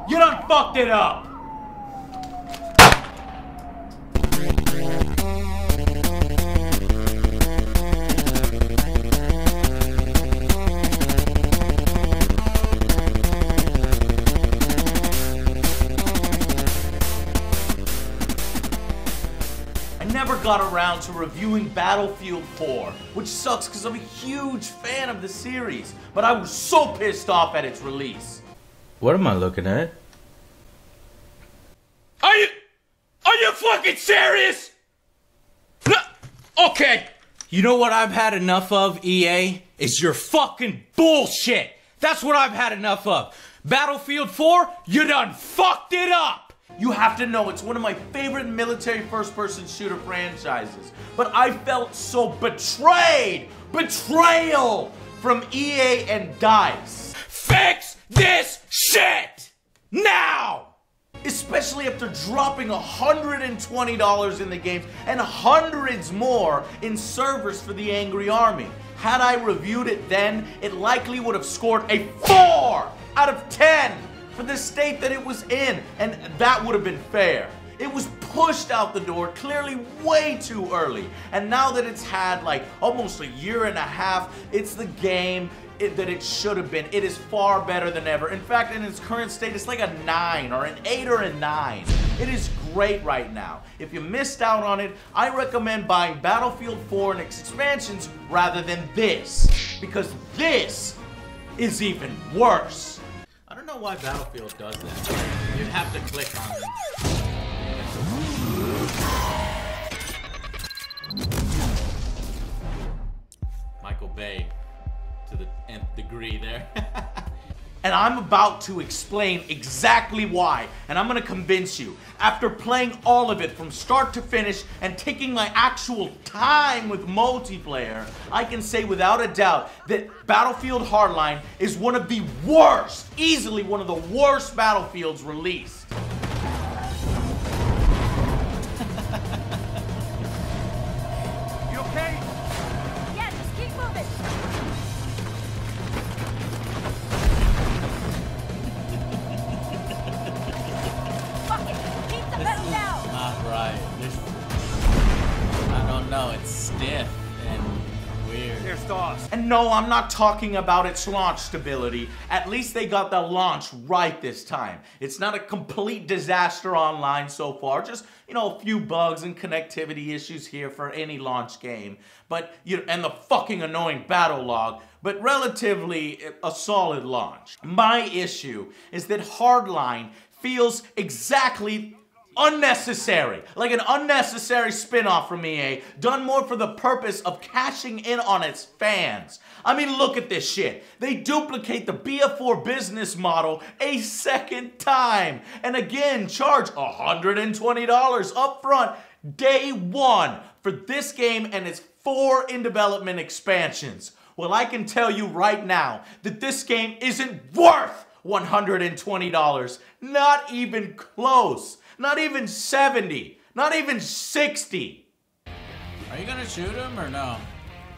You done fucked it up! I never got around to reviewing Battlefield 4, which sucks because I'm a huge fan of the series, but I was so pissed off at its release. What am I looking at? Are you fucking serious? Okay. You know what I've had enough of, EA? Is your fucking bullshit. That's what I've had enough of. Battlefield 4, you done fucked it up. You have to know it's one of my favorite military first-person shooter franchises. But I felt so betrayed. Betrayal from EA and DICE. Fix this shit! Now! Especially after dropping $120 in the games and hundreds more in servers for the Angry Army. Had I reviewed it then, it likely would have scored a 4 out of 10 for the state that it was in, and that would have been fair. It was pushed out the door clearly way too early, and now that it's had like almost a year and a half, it's the game that it should have been. It is far better than ever. In fact, in its current state, it's like a 9 or an 8 or a 9. It is great right now. If you missed out on it, I recommend buying Battlefield 4 and its expansions rather than this, because this is even worse. I don't know why Battlefield does that. You'd have to click on it. Michael Bay to the nth degree there. And I'm about to explain exactly why, and I'm gonna convince you. After playing all of it from start to finish and taking my actual time with multiplayer, I can say without a doubt that Battlefield Hardline is one of the worst, easily one of the worst Battlefields released. You okay? Yeah, just keep moving. Fuck it, keep the pedal down. Not right. I don't know, it's stiff and weird. There's stars. And no, I'm not talking about its launch stability. At least they got the launch right this time. It's not a complete disaster online so far. Just, you know, a few bugs and connectivity issues here for any launch game. But, and the fucking annoying battle log. But relatively a solid launch. My issue is that Hardline feels exactly unnecessary. Like an unnecessary spin-off from EA, done more for the purpose of cashing in on its fans. I mean, look at this shit. They duplicate the BF4 business model a second time. And again, charge $120 up front, day one, for this game and its 4 in-development expansions. Well, I can tell you right now that this game isn't worth $120. Not even close. Not even 70. Not even 60. Are you gonna shoot him or no?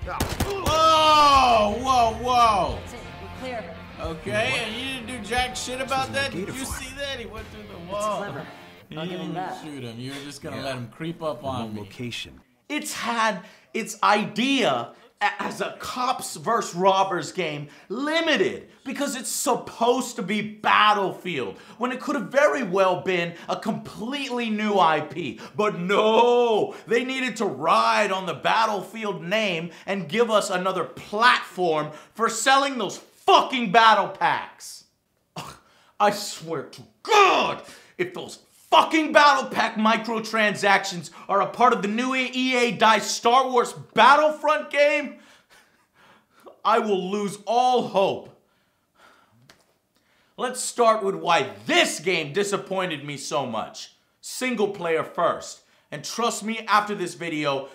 Whoa! Whoa, whoa! That's it, we're clear. Okay, and you didn't do jack shit about that? Did you see that? He went through the wall. It's clever. You I'll give him didn't that. shoot him. You were just gonna let him creep up on me. Location. It's had its idea as a cops versus robbers game limited because it's supposed to be Battlefield when it could have very well been a completely new IP. But no, they needed to ride on the Battlefield name and give us another platform for selling those fucking battle packs. Ugh, I swear to God, if those fucking battle pack microtransactions are a part of the new EA DICE Star Wars Battlefront game, I will lose all hope. Let's start with why this game disappointed me so much. Single player first. And trust me, after this video,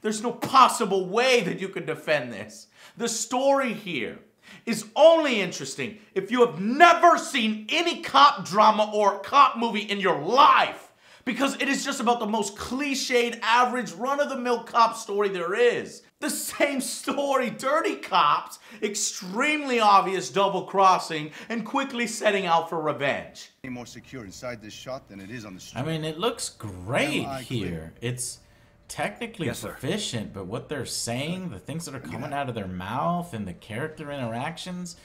there's no possible way that you could defend this. The story here is only interesting if you have never seen any cop drama or cop movie in your life, because it is just about the most cliched, average, run-of-the-mill cop story there is. The same story, dirty cops, extremely obvious double-crossing, and quickly setting out for revenge. More secure inside this shot than it is on the street. I mean, it looks great here. It's technically efficient, but what they're saying, the things that are coming out of their mouth, and the character interactions,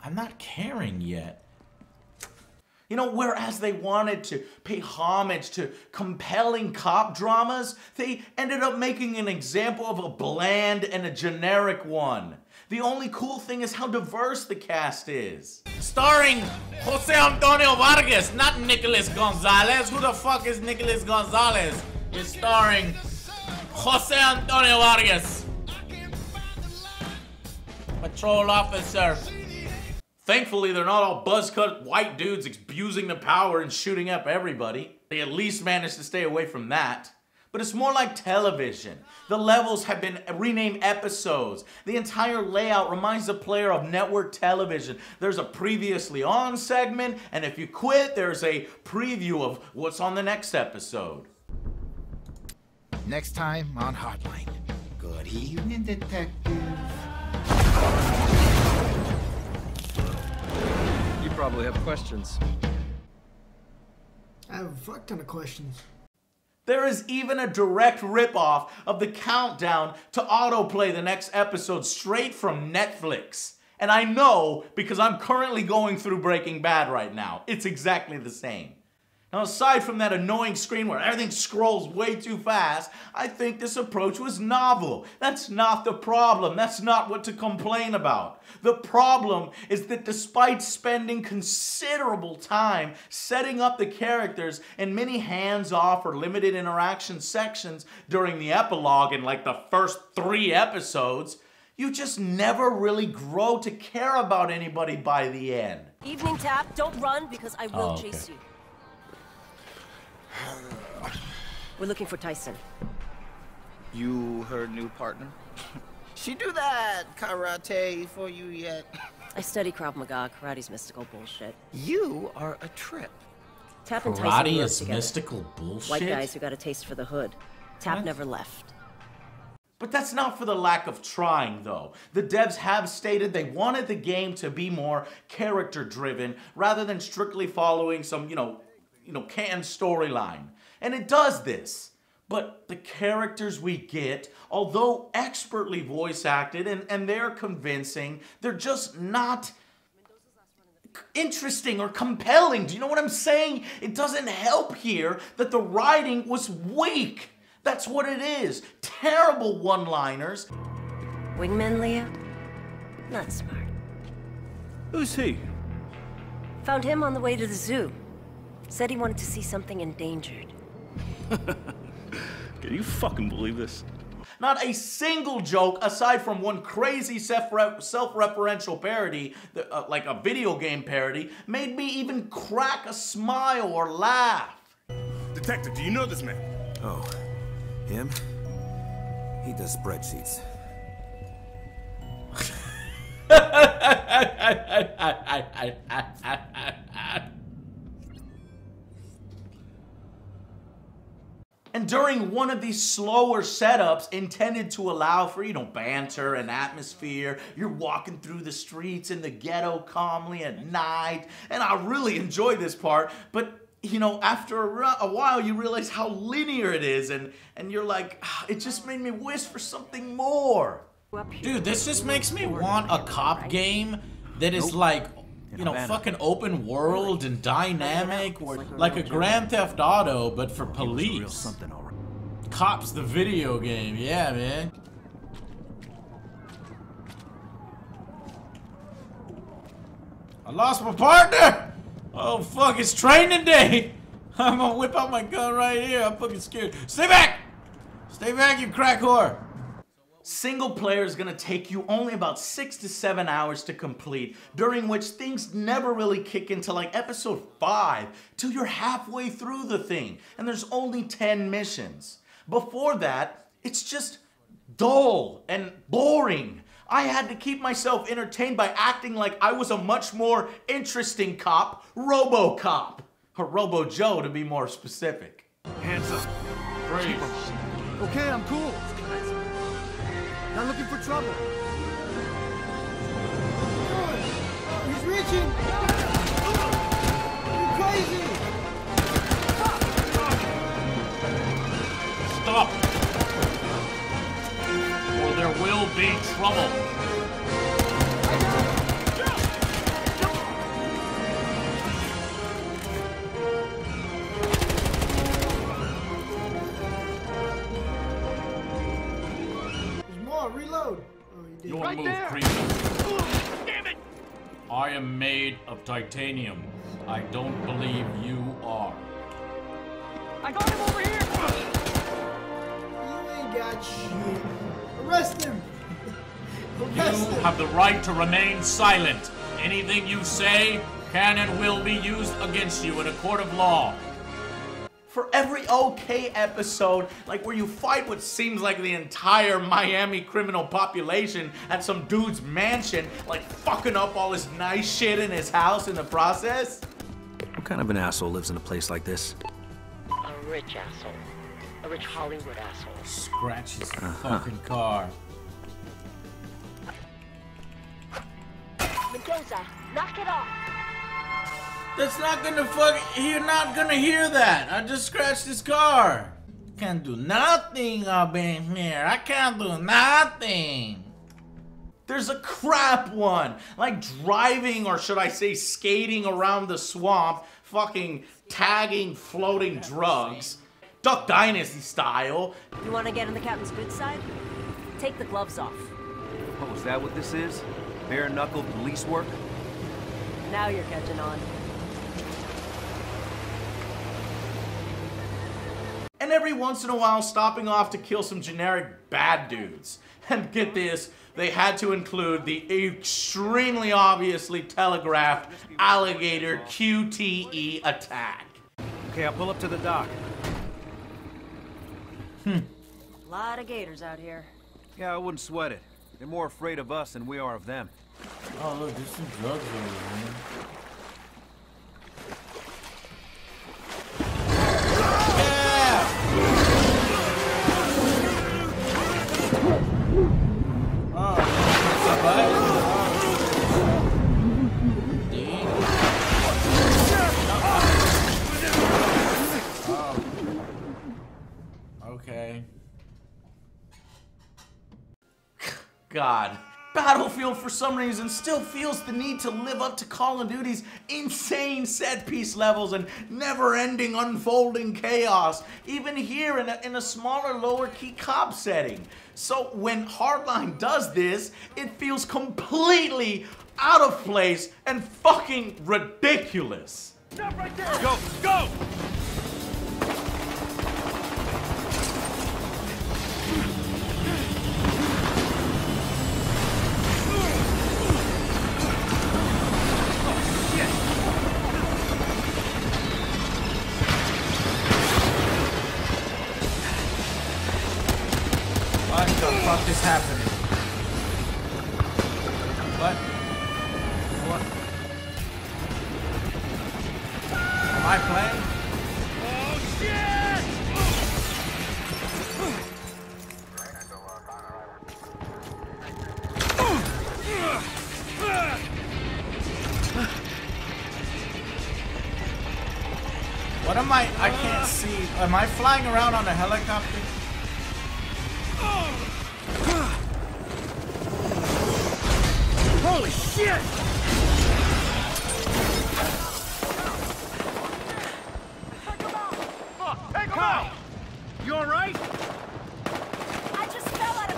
I'm not caring yet. You know, whereas they wanted to pay homage to compelling cop dramas, they ended up making an example of a bland and a generic one. The only cool thing is how diverse the cast is. Starring Jose Antonio Vargas, not Nicholas Gonzalez. Who the fuck is Nicholas Gonzalez? It's starring Jose Antonio Vargas, patrol officer. Thankfully, they're not all buzz-cut white dudes abusing the power and shooting up everybody. They at least managed to stay away from that. But it's more like television. The levels have been renamed episodes. The entire layout reminds the player of network television. There's a previously on segment, and if you quit, there's a preview of what's on the next episode. Next time on Hardline. Good evening, detective. You probably have questions. I have a fuck ton of questions. There is even a direct ripoff of the countdown to autoplay the next episode straight from Netflix. And I know because I'm currently going through Breaking Bad right now. It's exactly the same. Now, aside from that annoying screen where everything scrolls way too fast, I think this approach was novel. That's not the problem. That's not what to complain about. The problem is that despite spending considerable time setting up the characters in many hands-off or limited interaction sections during the epilogue in like the first 3 episodes, you just never really grow to care about anybody by the end. Evening Tap, don't run because I will chase you. We're looking for Tyson. You her new partner? She do that karate for you yet? I study Krav Maga. Karate's mystical bullshit. You are a trip. Tap and Tyson Karate grew up is together. mystical bullshit? White guys who got a taste for the hood. Tap never left. But that's not for the lack of trying, though. The devs have stated they wanted the game to be more character-driven rather than strictly following some, canned storyline. And it does this. But the characters we get, although expertly voice acted and they're convincing, they're just not interesting or compelling. Do you know what I'm saying? It doesn't help here that the writing was weak. That's what it is. Terrible one-liners. Wingman, Leah? Not smart. Who's he? Found him on the way to the zoo. Said he wanted to see something endangered. Can you fucking believe this? Not a single joke, aside from one crazy self-referential parody, like a video game parody, made me even crack a smile or laugh. Detective, do you know this man? Oh, him? He does spreadsheets. And during one of these slower setups intended to allow for, banter and atmosphere, you're walking through the streets in the ghetto calmly at night, and I really enjoy this part, but after a while you realize how linear it is, and you're like, it just made me wish for something more. Dude, this just makes me want a cop game that is like, fucking open world and dynamic, like a Grand Theft Auto, but for police. Cops the video game, yeah, man. I lost my partner! Oh, fuck, it's training day! I'm gonna whip out my gun right here, I'm fucking scared. Stay back! Stay back, you crack whore! Single player is gonna take you only about 6 to 7 hours to complete, during which things never really kick into like episode 5 till you're halfway through the thing, and there's only 10 missions. Before that, it's just dull and boring. I had to keep myself entertained by acting like I was a much more interesting cop, RoboCop, or Robo Joe to be more specific. Hands up. Brave. Okay, I'm cool. Not looking for trouble. Oh, he's reaching! You're crazy! Stop! Or there will be trouble. Reload. Oh, you did. Your move, creature. Damn it! I am made of titanium. I don't believe you are. I got him over here! You ain't got shit. Arrest him! Arrest him! You have the right to remain silent. Anything you say can and will be used against you in a court of law. For every okay episode, like where you fight what seems like the entire Miami criminal population at some dude's mansion, like fucking up all his nice shit in his house in the process. What kind of an asshole lives in a place like this? A rich asshole. A rich Hollywood asshole. Scratch his fucking car. Mendoza, knock it off. That's not gonna you're not gonna hear that. I just scratched his car. Can't do nothing up in here. I can't do nothing. There's a crap one, like driving, or should I say skating around the swamp, fucking tagging floating drugs. Duck Dynasty style. You want to get on the captain's good side? Take the gloves off. Oh, is that what this is? Bare-knuckle police work? Now you're catching on. And every once in a while stopping off to kill some generic bad dudes. And get this, they had to include the extremely obviously telegraphed alligator QTE attack. Okay, I'll pull up to the dock. A lot of gators out here. Yeah, I wouldn't sweat it. They're more afraid of us than we are of them. Oh look, there's some drugs over there. Okay. God. Battlefield, for some reason, still feels the need to live up to Call of Duty's insane set-piece levels and never-ending unfolding chaos, even here in a smaller, lower-key cop setting. So when Hardline does this, it feels completely out of place and fucking ridiculous. Stop right there! Go! Go! What the fuck is happening? What? What? Am I playing? Oh shit! What am I can't see. Am I flying around on a helicopter? Holy shit! Take him out! You alright? I just fell out of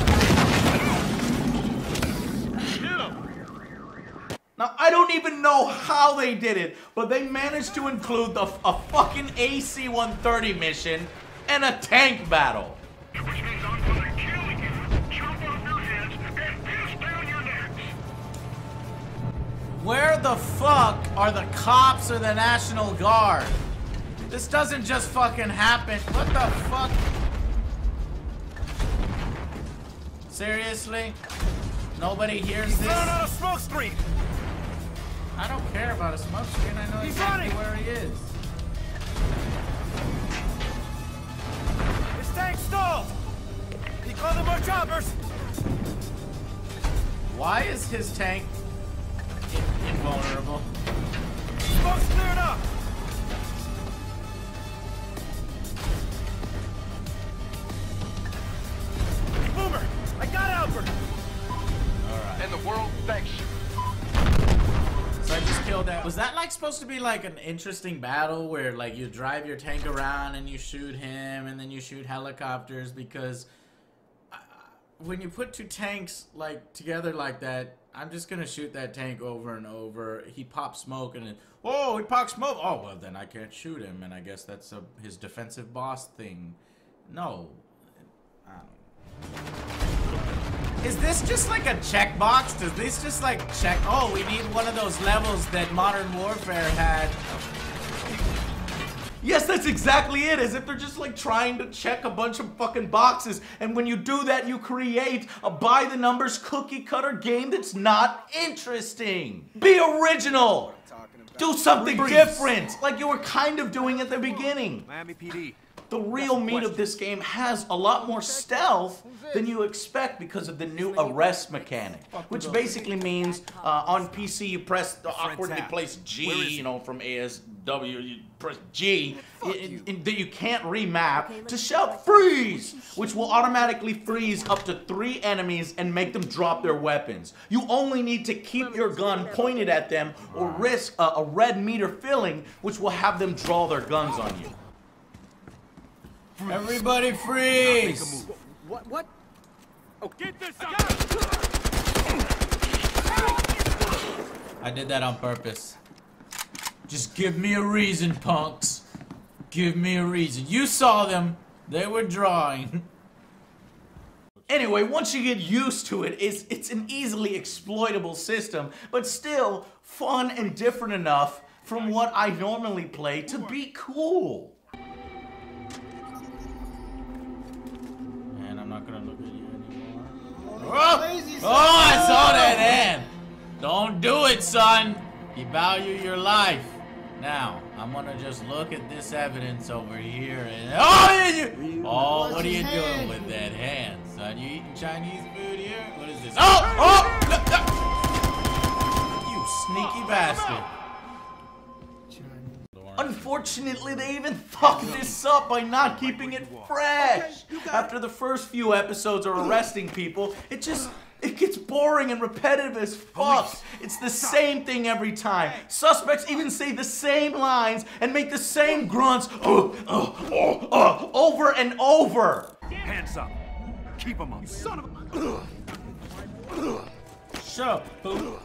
Now, I don't even know how they did it, but they managed to include a fucking AC-130 mission and a tank battle. Which means I'm gonna kill you, chop off your heads, and piss down your necks. Where the fuck are the cops or the National Guard? This doesn't just fucking happen. What the fuck? Seriously? Nobody hears this? Found out a smoke screen! I don't care about a smoke screen. I know He's exactly running! where he is. His tank stalled! He called in more choppers! Why is his tank invulnerable? Smoke's cleared up! Boomer! I got Albert! Alright. And the world thanks you. So I just killed that. Was that like supposed to be like an interesting battle where like you drive your tank around and you shoot him and then you shoot helicopters? Because when you put two tanks like together like that, I'm just gonna shoot that tank over and over. He pops smoke and then, oh, he pops smoke. Oh, well then I can't shoot him, and I guess that's his defensive boss thing. No, I don't know. Is this just like a checkbox? Does this just like check? Oh, we need one of those levels that Modern Warfare had. Yes, that's exactly it, as if they're just like trying to check a bunch of fucking boxes, and when you do that, you create a by-the-numbers cookie-cutter game that's not interesting. Be original! Do something different, like you were kind of doing at the beginning. Miami PD. The real meat of this game has a lot more stealth than you expect because of the new arrest mechanic, which basically means on PC you press the awkwardly placed G, you know, from ASW, you press G, that you can't remap to shout freeze, which will automatically freeze up to 3 enemies and make them drop their weapons. You only need to keep your gun pointed at them or risk a red meter filling, which will have them draw their guns on you. Everybody freeze! What? Oh, get this up! I did that on purpose. Just give me a reason, punks. Give me a reason. You saw them. They were drawing. Anyway, once you get used to it, it's an easily exploitable system, but still fun and different enough from what I normally play to be cool. And I'm not gonna look at you anymore. Oh, I saw that hand! Don't do it, son! You value your life. Now, I'm gonna just look at this evidence over here and... Oh, what are you doing with that hand, son? You eating Chinese food here? What is this? You sneaky bastard. Unfortunately, they even fucked this up by not keeping it fresh. After the first few episodes of arresting people, it gets boring and repetitive as fuck. It's the same thing every time. Suspects even say the same lines and make the same grunts over and over. Hands up. Keep them up. Son of a... Shut up, fool.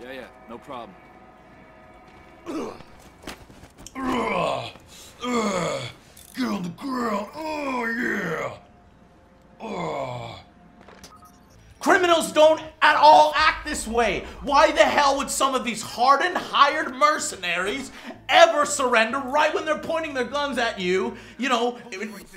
Yeah, no problem. Get on the ground. Oh, yeah. Criminals don't at all act this way. Why the hell would some of these hardened, hired mercenaries ever surrender right when they're pointing their guns at you, you know,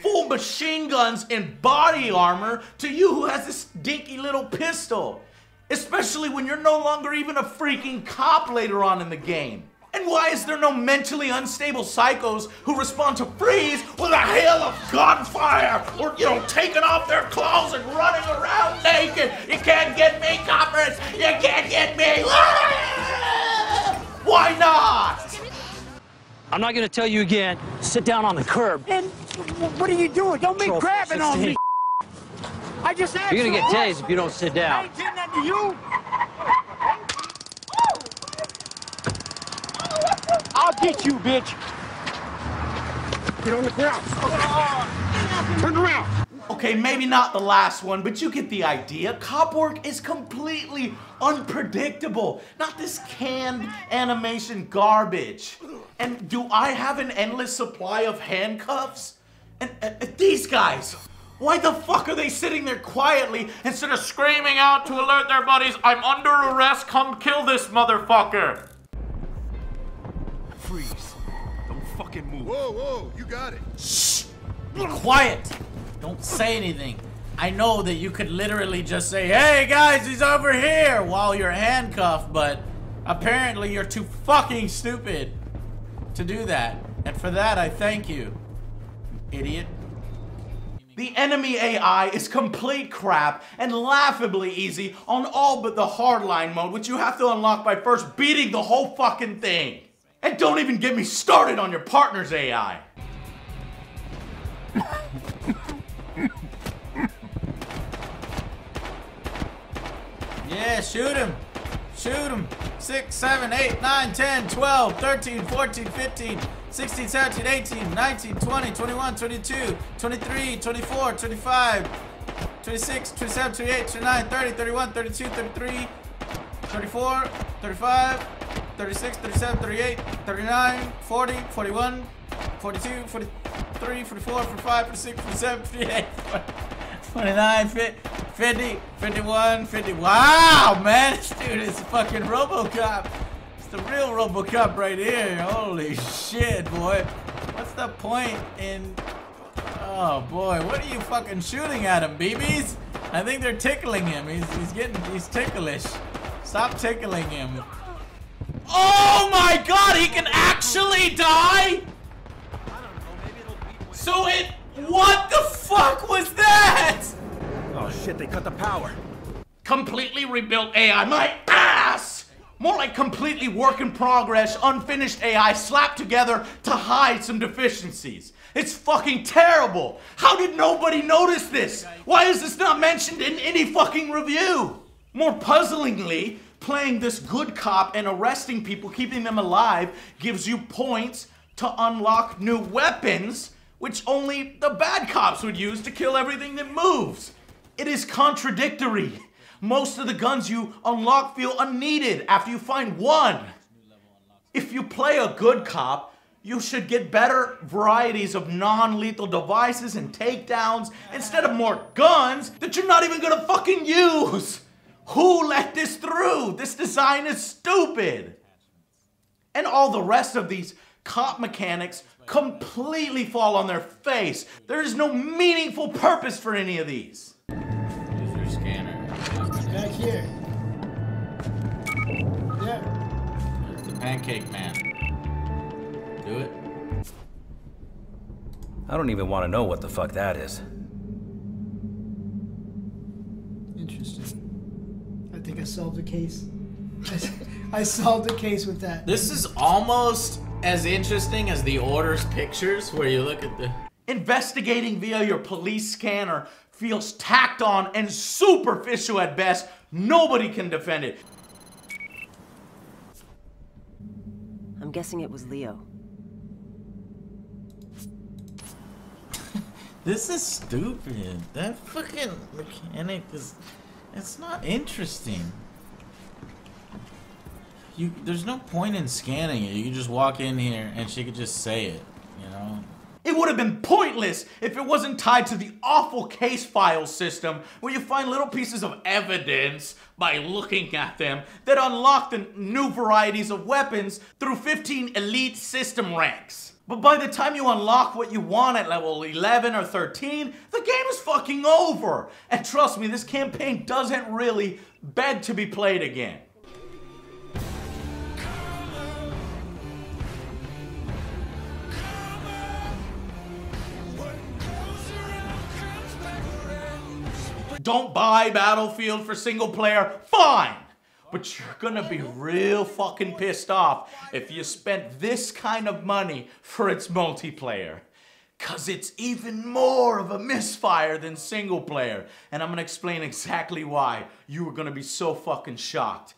full machine guns and body armor, to you who has this dinky little pistol? Especially when you're no longer even a freaking cop later on in the game. And why is there no mentally unstable psychos who respond to freeze with a hail of gunfire, or, you know, taking off their clothes and running around naked? You can't get me, coppers! You can't get me! Why not? I'm not gonna tell you again. Sit down on the curb. And what are you doing? Don't be grabbing on me. I just asked you. You're gonna get tased if you don't sit down. I ain't did nothing to you. I'll get you, bitch. Get on the ground. Turn around. Okay, maybe not the last one, but you get the idea. Cop work is completely unpredictable. Not this canned animation garbage. And do I have an endless supply of handcuffs? And these guys, why the fuck are they sitting there quietly instead of screaming out to alert their buddies, I'm under arrest, come kill this motherfucker? Freeze. Don't fucking move. Whoa, you got it. Shh! Be quiet! Don't say anything. I know that you could literally just say, hey guys, he's over here, while you're handcuffed, but apparently you're too fucking stupid to do that. And for that, I thank you, idiot. The enemy AI is complete crap and laughably easy on all but the hardline mode, which you have to unlock by first beating the whole fucking thing. And don't even get me started on your partner's AI. Yeah, shoot him. Shoot him. 6, 7, 8, 9, 10, 12, 13, 14, 15, 16, 17, 18, 19, 20, 21, 22, 23, 24, 25, 26, 27, 28, 29, 30, 31, 32, 33, 34, 35, 36, 37, 38, 39, 40, 41, 42, 43, 44, 45, 46, 47, 48, 49, 50, 51, 50. Wow, man, this dude is fucking RoboCop. It's the real RoboCop right here. Holy shit, boy. What's the point in... Oh, boy, what are you fucking shooting at him, BBs? I think they're tickling him. He's ticklish. Stop tickling him. Oh my god, he can actually die? So what the fuck was that? Oh shit, they cut the power. Completely rebuilt AI, my ass! More like completely work in progress, unfinished AI slapped together to hide some deficiencies. It's fucking terrible. How did nobody notice this? Why is this not mentioned in any fucking review? More puzzlingly, playing this good cop and arresting people, keeping them alive, gives you points to unlock new weapons, which only the bad cops would use to kill everything that moves. It is contradictory. Most of the guns you unlock feel unneeded after you find one. If you play a good cop, you should get better varieties of non-lethal devices and takedowns instead of more guns that you're not even gonna fucking use. Who let this through? This design is stupid. And all the rest of these cop mechanics completely fall on their face. There is no meaningful purpose for any of these. Use your scanner. Back here. Yeah. It's the pancake man. Do it. I don't even want to know what the fuck that is. Interesting. I think I solved the case. I solved the case with that. This is almost as interesting as the Order's pictures, where you look at the... Investigating via your police scanner feels tacked on and superficial at best. Nobody can defend it. I'm guessing it was Leo. This is stupid. That fucking mechanic is... It's not interesting. There's no point in scanning it. You can just walk in here and she could just say it, you know? It would have been pointless if it wasn't tied to the awful case file system where you find little pieces of evidence by looking at them that unlock the new varieties of weapons through 15 elite system ranks. But by the time you unlock what you want at level 11 or 13, the game is fucking over. And trust me, this campaign doesn't really beg to be played again. Don't buy Battlefield for single player, fine. But you're gonna be real fucking pissed off if you spent this kind of money for its multiplayer. Cause it's even more of a misfire than single player. And I'm gonna explain exactly why you are gonna be so fucking shocked.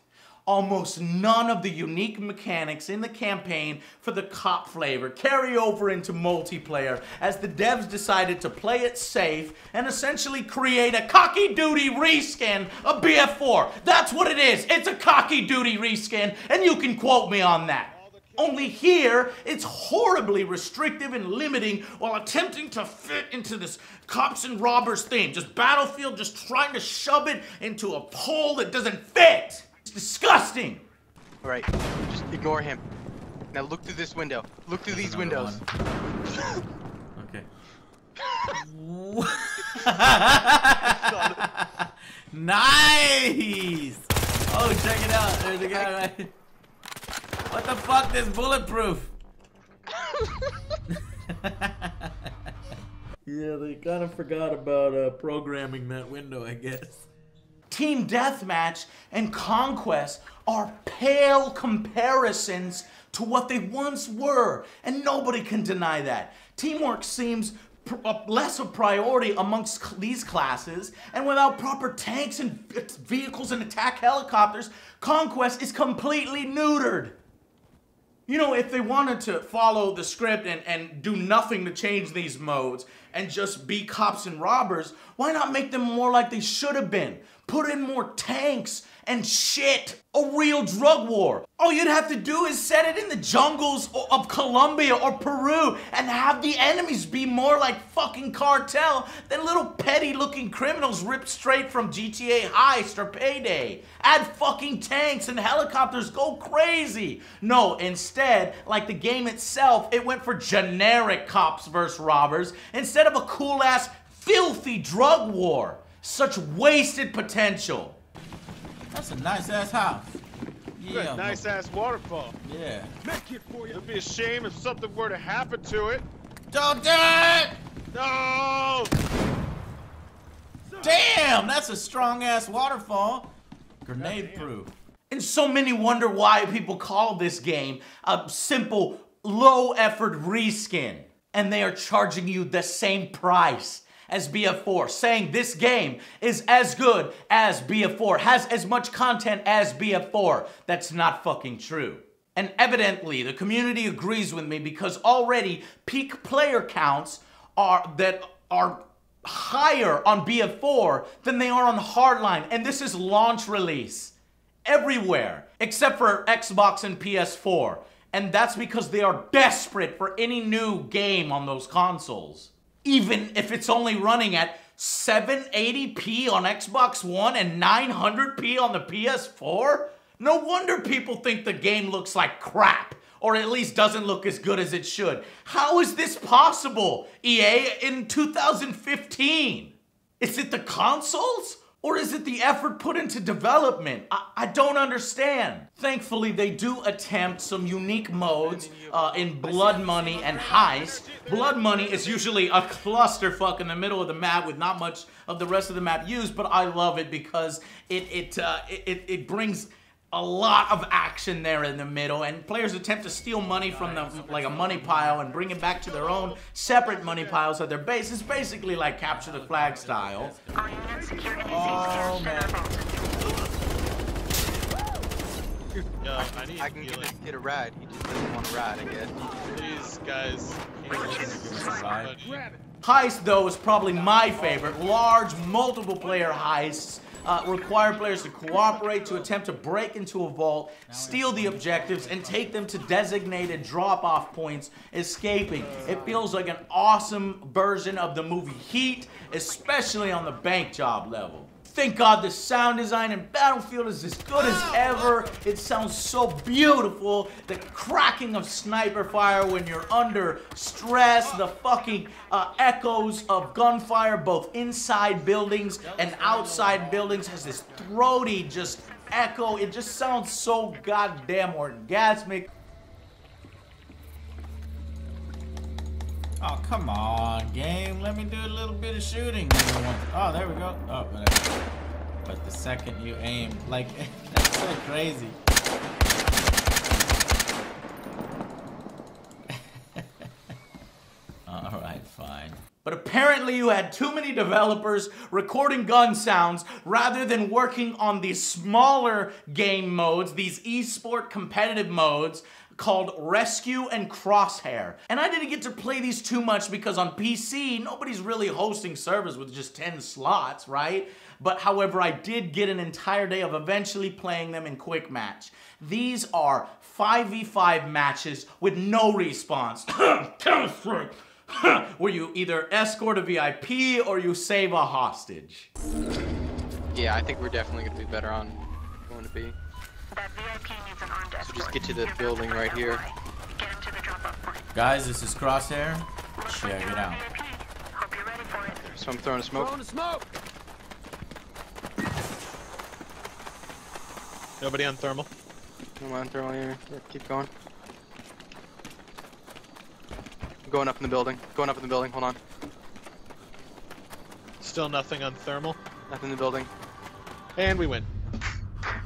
Almost none of the unique mechanics in the campaign for the cop flavor carry over into multiplayer, as the devs decided to play it safe and essentially create a cocky duty reskin of BF4. That's what it is. It's a cocky duty reskin, and you can quote me on that. Only here, it's horribly restrictive and limiting while attempting to fit into this cops and robbers theme. Just Battlefield just trying to shove it into a hole that doesn't fit. It's disgusting. All right, just ignore him. Now look through this window. Look through these windows. Okay. Nice! Oh, check it out. There's a guy right. What the fuck? This bulletproof. Yeah, they kind of forgot about programming that window, I guess. Team Deathmatch and Conquest are pale comparisons to what they once were, and nobody can deny that. Teamwork seems less a priority amongst these classes, and without proper tanks and vehicles and attack helicopters, Conquest is completely neutered. You know, if they wanted to follow the script and do nothing to change these modes and just be cops and robbers, why not make them more like they should have been? Put in more tanks and shit. A real drug war. All you'd have to do is set it in the jungles of Colombia or Peru and have the enemies be more like fucking cartel than little petty looking criminals ripped straight from GTA Heist or Payday. Add fucking tanks and helicopters, go crazy. No, instead, like the game itself, it went for generic cops versus robbers instead of a cool ass filthy drug war. Such wasted potential. That's a nice ass house. Yeah. Nice ass waterfall. Yeah. It'd be a shame if something were to happen to it. Don't do it! No! Damn, that's a strong ass waterfall. Grenade proof. And so many wonder why people call this game a simple, low effort reskin. And they are charging you the same price as BF4, saying this game is as good as BF4, has as much content as BF4. That's not fucking true. And evidently, the community agrees with me because already peak player counts are higher on BF4 than they are on Hardline, and this is launch release everywhere except for Xbox and PS4. And that's because they are desperate for any new game on those consoles. Even if it's only running at 780p on Xbox One and 900p on the PS4? No wonder people think the game looks like crap, or at least doesn't look as good as it should. How is this possible, EA, in 2015? Is it the consoles? Or is it the effort put into development? I don't understand. Thankfully, they do attempt some unique modes in Blood Money and Heist. Blood Money is usually a clusterfuck in the middle of the map with not much of the rest of the map used, but I love it because it brings a lot of action there in the middle, and players attempt to steal money from them like a money pile and bring it back to their own separate money piles at their base. It's basically like capture the flag style. Oh man. I can give this kid a ride. He just doesn't want to ride, I guess. Please, guys. Heist, though, is probably my favorite. Large, multiple player heists require players to cooperate to attempt to break into a vault, steal the objectives, and take them to designated drop-off points, escaping. It feels like an awesome version of the movie Heat, especially on the bank job level. Thank God the sound design in Battlefield is as good as ever. It sounds so beautiful. The cracking of sniper fire when you're under stress. The fucking echoes of gunfire both inside buildings and outside buildings has this throaty just echo. It just sounds so goddamn orgasmic. Oh, come on, game. Let me do a little bit of shooting. Oh, there we go. Oh, whatever. But the second you aim, like, that's so crazy. Alright, fine. But apparently you had too many developers recording gun sounds rather than working on these smaller game modes, these esport competitive modes, called Rescue and Crosshair. And I didn't get to play these too much because on PC, nobody's really hosting servers with just 10 slots, right? But however, I did get an entire day of eventually playing them in quick match. These are 5v5 matches with no response. Where you either escort a VIP or you save a hostage. Yeah, I think we're definitely gonna be better on going to be. So just get to the building right here. Guys, this is Crosshair. Check it out. So I'm throwing a smoke. Nobody on thermal. Come on, thermal here. Yeah, keep going. Going up in the building. Going up in the building. Hold on. Still nothing on thermal. Nothing in the building. And we win.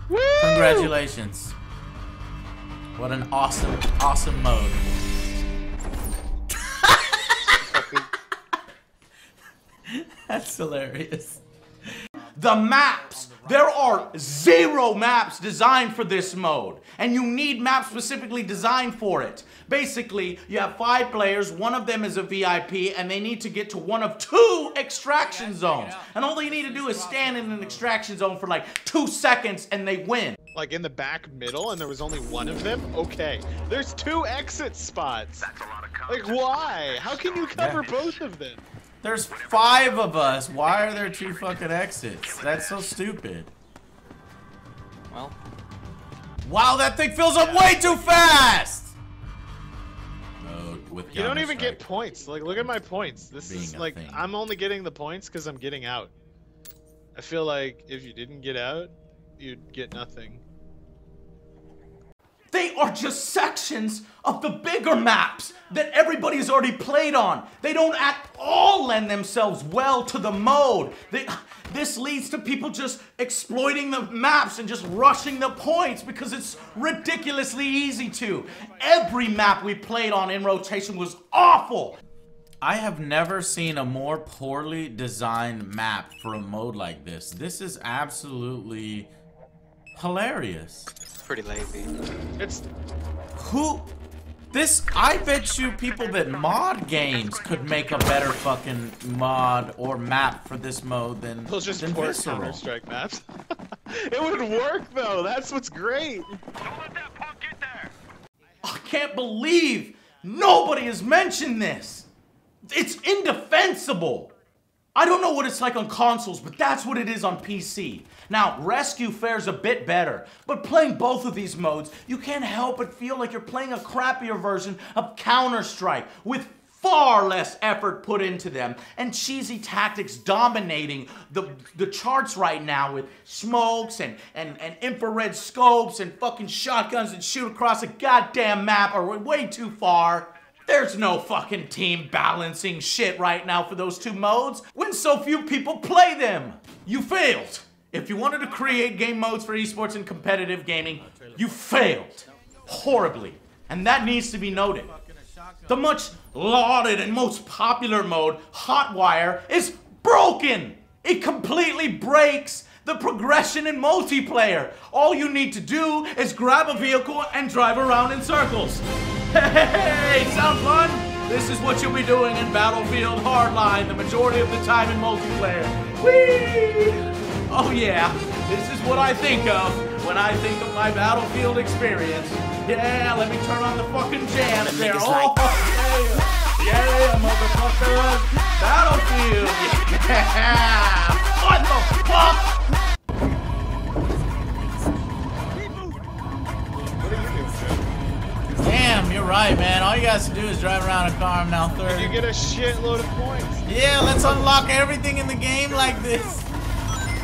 Woo! Congratulations. What an awesome, awesome mode. That's hilarious. The maps! There are 0 maps designed for this mode, and you need maps specifically designed for it. Basically, you have 5 players, one of them is a VIP, and they need to get to one of 2 extraction zones. And all they need to do is stand in an extraction zone for like 2 seconds, and they win. Like in the back middle, and there was only one of them? Okay. There's 2 exit spots. That's a lot of content. Like, why? How can you cover both of them? There's 5 of us. Why are there 2 fucking exits? That's so stupid. Well. Wow, that thing fills up way too fast! You don't even get points. Like, look at my points. This is like, I'm only getting the points because I'm getting out. I feel like if you didn't get out, you'd get nothing. They are just sections of the bigger maps that everybody's already played on. They don't at all lend themselves well to the mode. This leads to people just exploiting the maps and just rushing the points because it's ridiculously easy to. Every map we played on in rotation was awful. I have never seen a more poorly designed map for a mode like this. This is absolutely hilarious. It's pretty lazy. I bet you people that mod games could make a better fucking mod or map for this mode than Those just than poor Visceral. Counter-Strike maps. It would work though, that's what's great. I can't believe nobody has mentioned this. It's indefensible. I don't know what it's like on consoles, but that's what it is on PC. Now, Rescue fares a bit better, but playing both of these modes, you can't help but feel like you're playing a crappier version of Counter-Strike with far less effort put into them and cheesy tactics dominating the charts right now with smokes and infrared scopes and fucking shotguns that shoot across a goddamn map are way too far. There's no fucking team balancing shit right now for those 2 modes when so few people play them. You failed. If you wanted to create game modes for esports and competitive gaming, you failed horribly. And that needs to be noted. The much lauded and most popular mode, Hotwire, is broken. It completely breaks the progression in multiplayer. All you need to do is grab a vehicle and drive around in circles. Hey, sound fun? This is what you'll be doing in Battlefield Hardline the majority of the time in multiplayer. Whee! Oh yeah, this is what I think of when I think of my Battlefield experience. Yeah, let me turn on the fucking jam there. Oh, yeah, motherfuckers. Battlefield, yeah. What the fuck? Damn, you're right, man. All you guys to do is drive around a car. I'm now 30. And you get a shitload of points. Yeah, let's unlock everything in the game like this.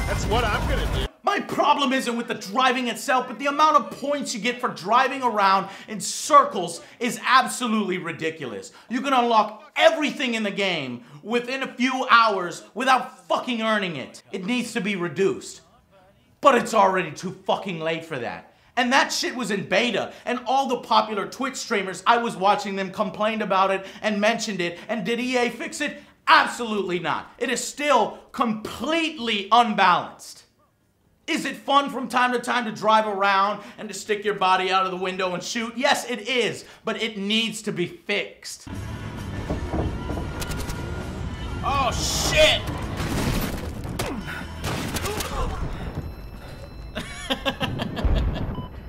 That's what I'm gonna do. My problem isn't with the driving itself, but the amount of points you get for driving around in circles is absolutely ridiculous. You can unlock everything in the game within a few hours without fucking earning it. It needs to be reduced. But it's already too fucking late for that. And that shit was in beta, and all the popular Twitch streamers, I was watching them complained about it and mentioned it, and did EA fix it? Absolutely not. It is still completely unbalanced. Is it fun from time to time to drive around and to stick your body out of the window and shoot? Yes, it is, but it needs to be fixed. Oh, shit!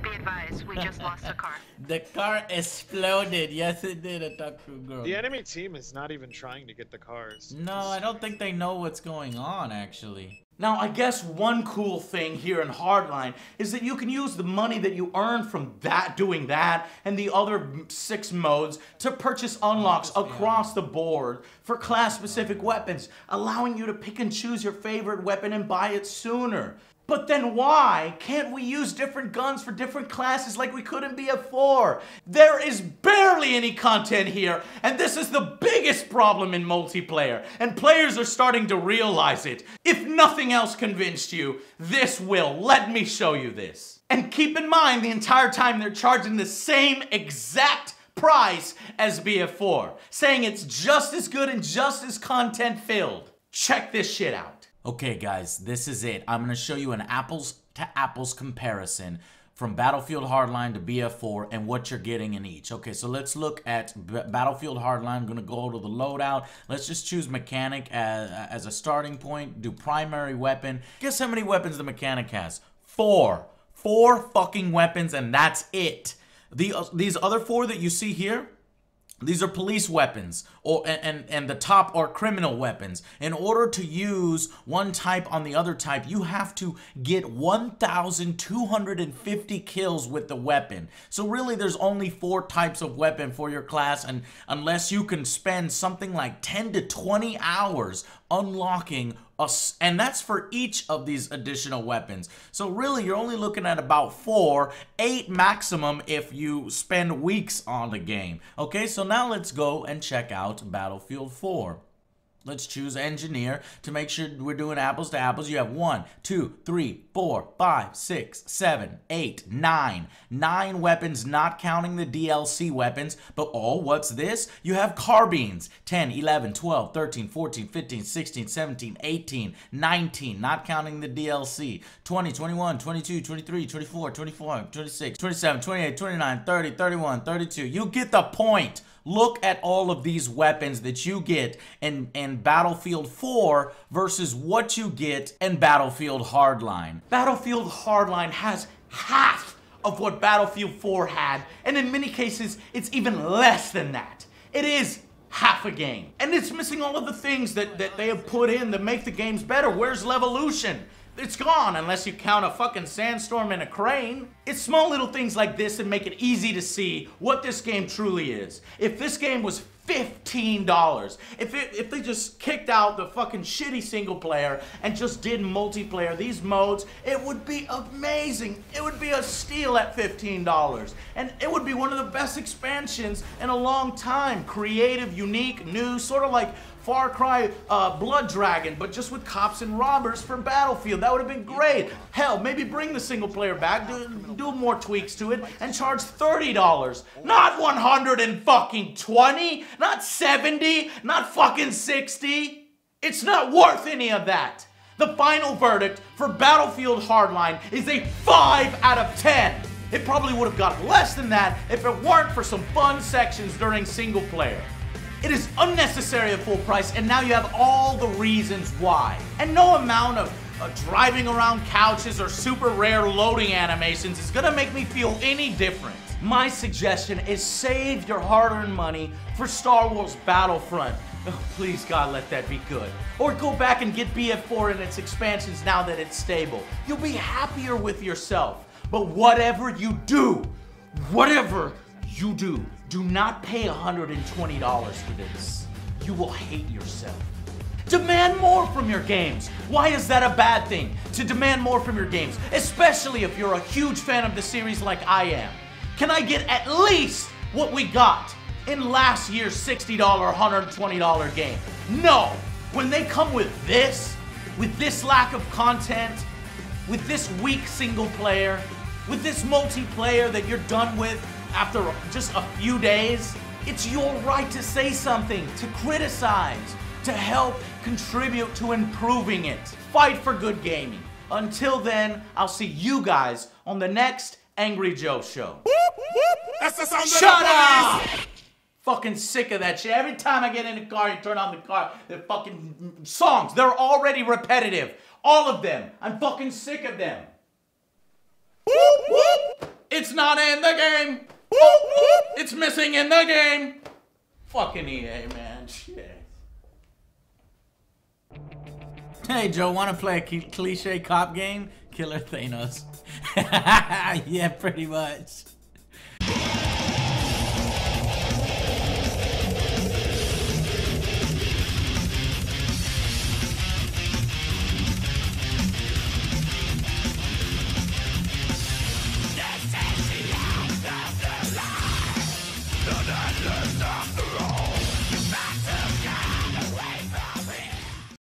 Be advised, we just lost a car. The car exploded. Yes, it did. I talked to a girl. The enemy team is not even trying to get the cars. No, I don't think they know what's going on, actually. Now, I guess one cool thing here in Hardline is that you can use the money that you earn from doing that and the other 6 modes to purchase unlocks across the board for class-specific weapons, allowing you to pick and choose your favorite weapon and buy it sooner. But then why can't we use different guns for different classes like we could in BF4? There is barely any content here, and this is the biggest problem in multiplayer, and players are starting to realize it. If nothing else convinced you, this will. Let me show you this. And keep in mind, the entire time they're charging the same exact price as BF4, saying it's just as good and just as content filled. Check this shit out. Okay guys, this is it. I'm going to show you an apples to apples comparison from Battlefield Hardline to BF4 and what you're getting in each. Okay, so let's look at Battlefield Hardline. I'm going to go to the loadout. Let's just choose mechanic as a starting point. Do primary weapon. Guess how many weapons the mechanic has? 4. 4 fucking weapons, and that's it. These other 4 that you see here, these are police weapons, and the top are criminal weapons. In order to use one type on the other type, you have to get 1,250 kills with the weapon. So really, there's only 4 types of weapon for your class, and unless you can spend something like 10 to 20 hours unlocking and that's for each of these additional weapons. So really, you're only looking at about 4, 8 maximum if you spend weeks on the game. Okay, so now let's go and check out Battlefield 4. Let's choose engineer to make sure we're doing apples to apples. You have 1, 2, 3, 4, 5, 6, 7, 8, 9. 9 weapons, not counting the DLC weapons. But oh, what's this? You have carbines. 10, 11, 12, 13, 14, 15, 16, 17, 18, 19. Not counting the DLC. 20, 21, 22, 23, 24, 25, 26, 27, 28, 29, 30, 31, 32. You get the point. Look at all of these weapons that you get in Battlefield 4 versus what you get in Battlefield Hardline. Battlefield Hardline has half of what Battlefield 4 had, and in many cases, it's even less than that. It is half a game. And it's missing all of the things that they have put in that make the games better. Where's Levolution? It's gone unless you count a fucking sandstorm and a crane. It's small little things like this that make it easy to see what this game truly is. If this game was $15, if they just kicked out the fucking shitty single player and just did multiplayer, these modes, it would be amazing. It would be a steal at $15. And it would be one of the best expansions in a long time. Creative, unique, new, sort of like Far Cry Blood Dragon, but just with cops and robbers for Battlefield. That would have been great. Hell, maybe bring the single player back, do more tweaks to it, and charge $30. Not 120, not 70, not fucking 60. It's not worth any of that. The final verdict for Battlefield Hardline is a 5 out of 10. It probably would have got less than that if it weren't for some fun sections during single player. It is unnecessary at full price, and now you have all the reasons why. And no amount of driving around couches or super rare loading animations is gonna make me feel any different. My suggestion is save your hard-earned money for Star Wars Battlefront. Oh, please, God, let that be good. Or go back and get BF4 and its expansions now that it's stable. You'll be happier with yourself. But whatever you do, do not pay $120 for this. You will hate yourself. Demand more from your games. Why is that a bad thing? To demand more from your games, especially if you're a huge fan of the series like I am. Can I get at least what we got in last year's $60, $120 game? No. When they come with this lack of content, with this weak single player, with this multiplayer that you're done with after just a few days, it's your right to say something, to criticize, to help contribute to improving it. Fight for good gaming. Until then, I'll see you guys on the next Angry Joe show. Shut up! Fucking sick of that shit. Every time I get in the car, you turn on the car, the fucking songs, they're already repetitive. All of them. I'm fucking sick of them. It's not in the game. It's missing in the game. Fucking EA, man. Shit. Hey, Joe, wanna play a cliche cop game? Killer Thanos. Yeah, pretty much.